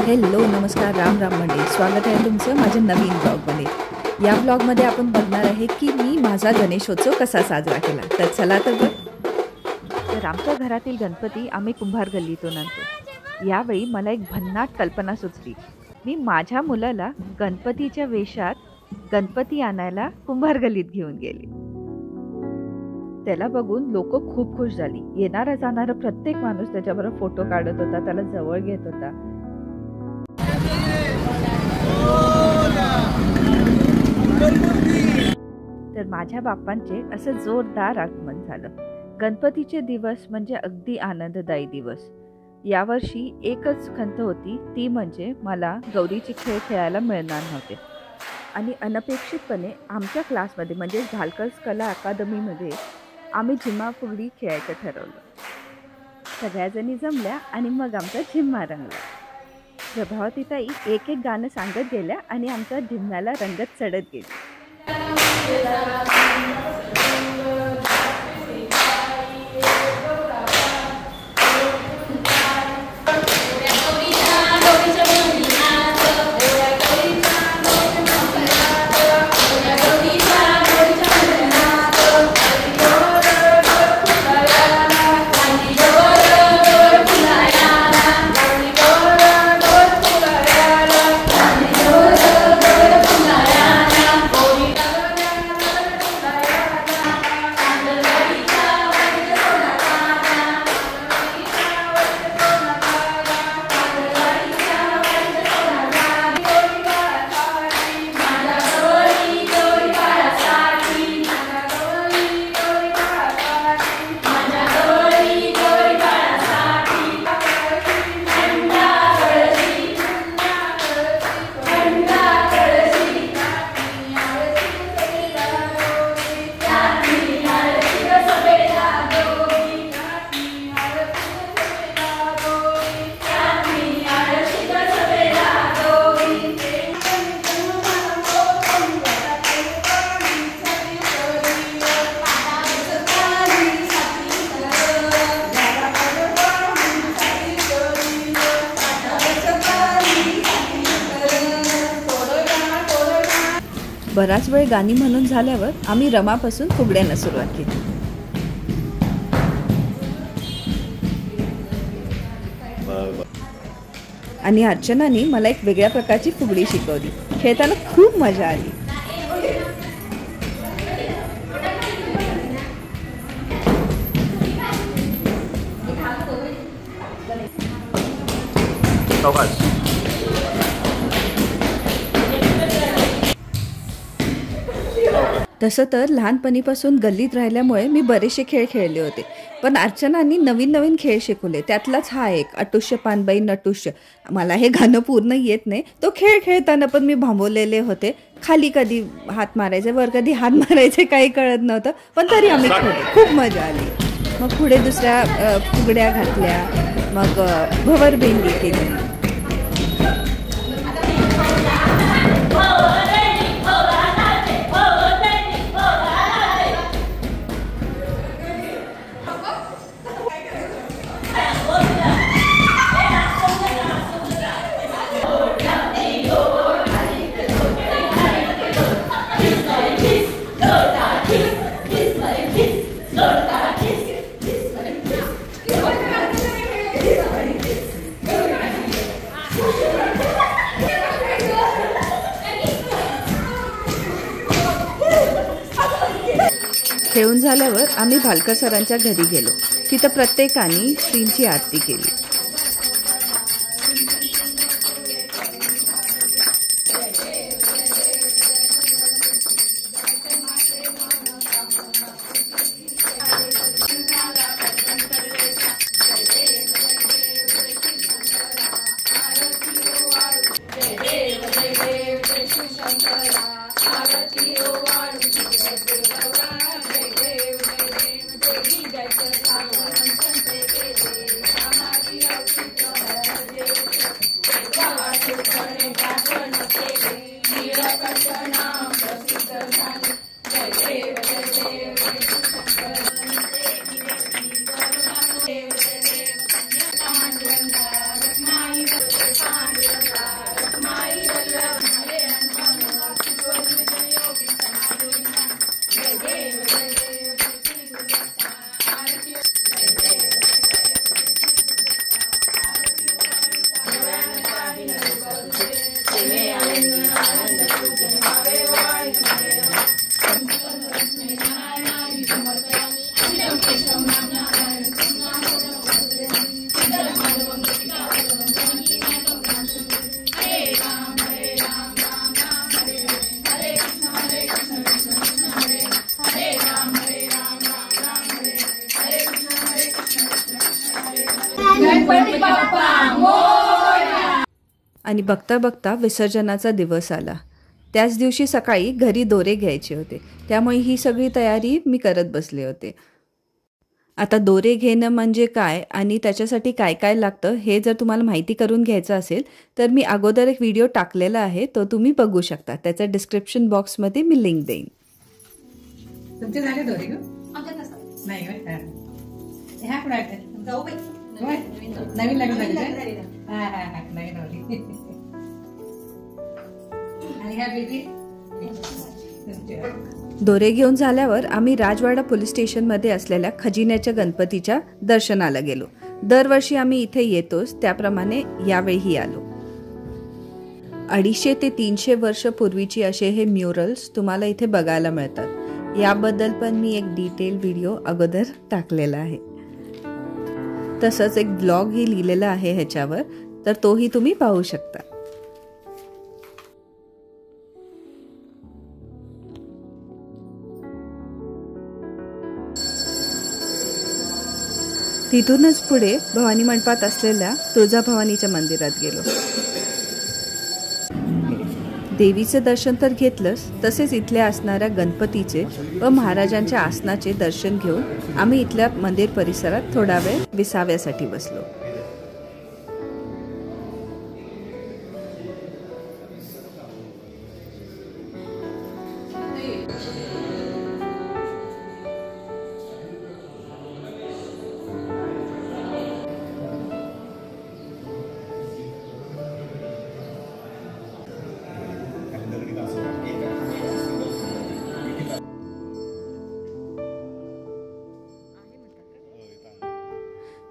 Hello नमस्कार राम राम मंडळी, स्वागत आहे तुमचं माझ्या नवीन ब्लॉगमध्ये। या ब्लॉगमध्ये आपण बघणार आहे की मी माझा गणेशोत्सव कसा साजरा केला। तर चला तर आमच्या घरातील गणपती आम्ही कुंभार गल्लीतून आणतो। यावेळी मला एक भन्नाट कल्पना सुचली। मी माझ्या मुलाला गणपतीच्या वेशात गणपती आणायला कुंभार गल्लीत घेऊन गेले। त्याला बघून लोक खूप खुश झाली। येणारा जाणारा प्रत्येक माणूस त्याच्याबरोबर फोटो काढत होता, त्याला जवळ घेत होता। तर माझ्या बाप्पांचे असं जोरदार आगमन झालं। गणपतीचे दिवस म्हणजे अगदी आनंददायी दिवस। यावर्षी एकच खंत होती, ती म्हणजे मला गौरीचे खेळ खेळायला मिळणार नव्हते। आणि अनपेक्षितपणे आमच्या क्लासमध्ये म्हणजे झालकर्स कला अकादमीमध्ये आम्ही झिम्मा फुगडी खेळायचं ठरवलं। सगळ्याजणी जमल्या आणि मग आमचा झिम्मा रंगला। प्रभावतीताई एक एक गाणं सांगत गेल्या आणि आमच्या झिम्म्याला रंगत चढत गेली। बराच वेळ गाणी म्हणून झाल्यावर आम्ही रमापासून फुगड्यांना सुरुवात केली। आणि अर्चनाने मला एक वेगळ्या प्रकारची फुगडी शिकवली। खेळताना खूप मजा आली। तसं तर लहानपणीपासून गल्लीत राहिल्यामुळे मी बरेचसे खेळ खेळले होते, पण अर्चनानी नवीन नवीन खेळ शिकवले। त्यातलाच हा एक अटुष्य पानबाई नटुष्य। मला हे गाणं पूर्ण येत नाही, तो खेळ खेळताना पण मी भांबवलेले होते। खाली कधी हात मारायचे, वर कधी हात मारायचे, काही कळत नव्हतं, पण तरी आम्ही खेळले, खूप मजा आली। मग पुढे दुसऱ्या फुगड्या घातल्या, मग भवरबेंडी केली। खेळून झाल्यावर आम्ही भालकर सरांच्या घरी गेलो। तिथं प्रत्येकाने श्रींची आरती केली। आणि बघता बघता विसर्जनाचा दिवस आला. त्याच दिवशी सकाळी घरी दोरे घ्यायचे होते, त्यामुळे ही सगळी तयारी मी करत बसले होते. आता दोरे घेणं म्हणजे काय आणि त्याच्यासाठी काय काय लागतं हे जर तुम्हाला माहिती करून घ्यायचं असेल तर मी अगोदर एक व्हिडिओ टाकलेला आहे, तो तुम्ही बघू शकता. त्याचा डिस्क्रिप्शन बॉक्समध्ये मी लिंक देईन. तुमचे झाले दोरे ग? नाही ह्या पुढे नवीन लग्न झाले. नवीन होती आणि ह्या बेबी. दोरे घेऊन झाल्यावर आम्ही राजवाडा पोलीस स्टेशनमध्ये असलेल्या खजिन्याच्या गणपतीच्या दर्शनाला गेलो. दरवर्षी आम्ही इथे येतोच, त्याप्रमाणे यावेळीही आलो. 250 ते 300 वर्ष पूर्वीची असे हे म्युरल्स तुम्हाला इथे बघायला मिळतात. याबद्दल पण मी एक डिटेल व्हिडिओ अगोदर टाकलेला आहे. तसंच एक ब्लॉगही लिहिलेला आहे ह्याच्यावर, तर तोही तुम्ही पाहू शकता. तिथूनच पुढे भवानी मंडपात असलेल्या तुळजाभवानीच्या मंदिरात गेलो. देवीचे दर्शन तर घेतलंच, तसेच इथल्या असणाऱ्या गणपतीचे व महाराजांच्या आसनाचे दर्शन घेऊन आम्ही इथल्या मंदिर परिसरात थोडा वेळ विसाव्यासाठी बसलो.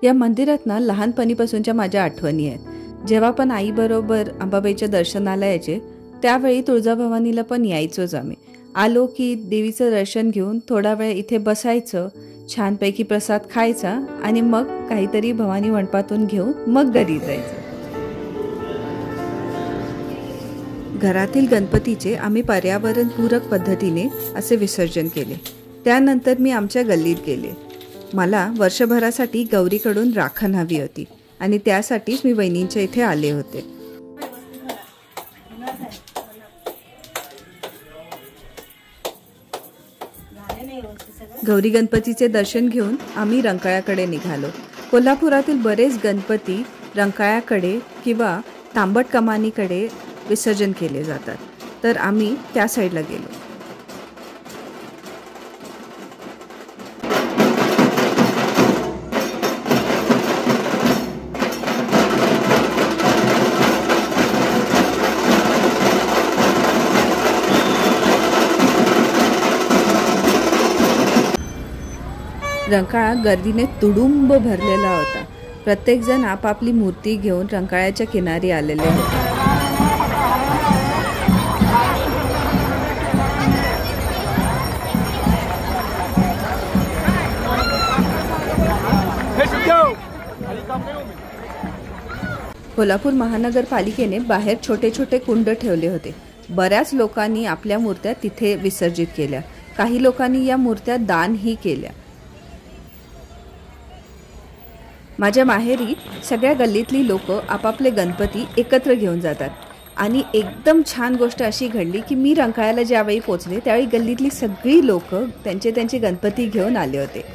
या मंदिरात ना लहानपणीपासूनच्या माझ्या आठवणी आहेत. जेव्हा पण आईबरोबर अंबाबाईच्या दर्शनाला यायचे त्यावेळी तुळजाभवानीला पण यायचोच आम्ही. आलो की देवीचं दर्शन घेऊन थोडा वेळ इथे बसायचं, छानपैकी प्रसाद खायचा आणि मग काहीतरी भवानी मंडपातून घेऊन मग घरी जायचं. घरातील गणपतीचे आम्ही पर्यावरणपूरक पद्धतीने असे विसर्जन केले. त्यानंतर मी आमच्या गल्लीत गेले. मला वर्षभरासाठी गौरीकडून राखण हवी होती आणि त्यासाठीच मी वहिनींच्या इथे आले होते. गौरी गणपतीचे दर्शन घेऊन आम्ही रंकाळ्याकडे निघालो. कोल्हापुरातील बरेच गणपती रंकाळ्याकडे किंवा तांबट कमानीकडे विसर्जन केले जातात, तर आम्ही त्या साईडला गेलो. रंकाळा गर्दीने तुडुंब भरलेला होता. प्रत्येकजण आपापली मूर्ती घेऊन रंकाळ्याच्या किनारी आलेले होते. कोल्हापूर महानगरपालिकेने बाहेर छोटे छोटे कुंड ठेवले होते. बऱ्याच लोकांनी आपल्या मूर्त्या तिथे विसर्जित केल्या. काही लोकांनी या मूर्त्या दानही केल्या. माझ्या माहेरी सगळ्या गल्लीतली लोक आपापले गणपती एकत्र घेऊन जातात. आणि एकदम छान गोष्ट अशी घडली की मी रंकाळ्याला ज्यावेळी पोचले त्यावेळी गल्लीतली सगळी लोक त्यांचे गणपती घेऊन आले होते.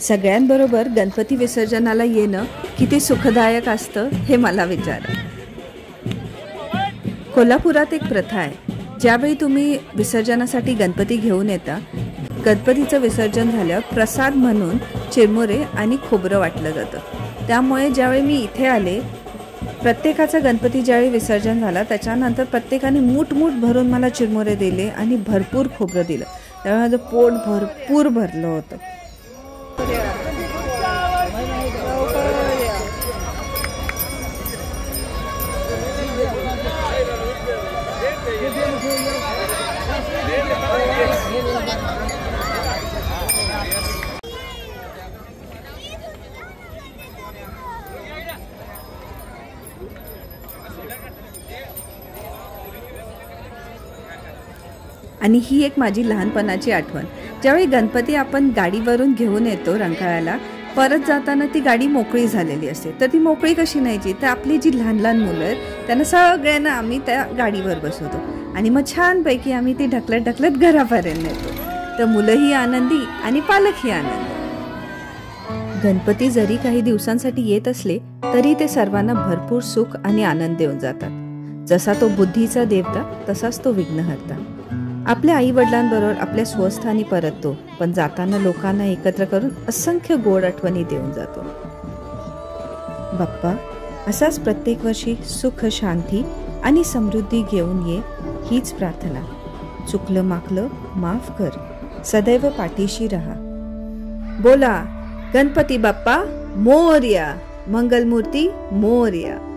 सगळ्यांबरोबर गणपती विसर्जनाला येणं किती सुखदायक असतं हे मला विचारा. कोल्हापुरात एक प्रथा आहे, ज्यावेळी तुम्ही विसर्जनासाठी गणपती घेऊन येता, गणपतीचं विसर्जन झाल्यावर प्रसाद म्हणून चिरमुरे आणि खोबरं वाटलं जातं. त्यामुळे ज्यावेळी मी इथे आले, प्रत्येकाचा गणपती ज्यावेळी विसर्जन झाला त्याच्यानंतर प्रत्येकाने मूठ भरून मला चिरमुरे दिले आणि भरपूर खोबरं दिलं. त्यामुळे माझं पोट भरपूर भरलं होतं. आणि ही एक माझी लहानपणाची आठवण. ज्यावेळी गणपती आपण गाडीवरून घेऊन येतो रंकाळ्याला, परत जाताना ती गाडी मोकळी झालेली असते. तर ती मोकळी कशी न्यायची, तर आपली जी लहान लहान मुलं आहेत त्यांना सगळ्यांना आम्ही त्या गाडीवर बसवतो आणि मग छानपैकी आम्ही ती ढकलत ढकलत घरापर्यंत नेतो. तर मुलंही आनंदी आणि पालकही आनंदी. गणपती जरी काही दिवसांसाठी येत असले तरी ते सर्वांना भरपूर सुख आणि आनंद देऊन जातात. जसा तो बुद्धीचा देवता तसाच तो विघ्नहर्ता. आपल्या आई वडिलांबरोबर आपल्या स्वस्थानी परततो, पण जाताना लोकांना एकत्र करून असंख्य गोड आठवणी देऊन जातो. बाप्पा, असाच प्रत्येक वर्षी सुख, शांती आणि समृद्धी घेऊन ये, हीच प्रार्थना. चुकलं माकलं माफ कर, सदैव पाठीशी रहा. बोला गणपती बाप्पा मोरया, मंगलमूर्ती मोरया.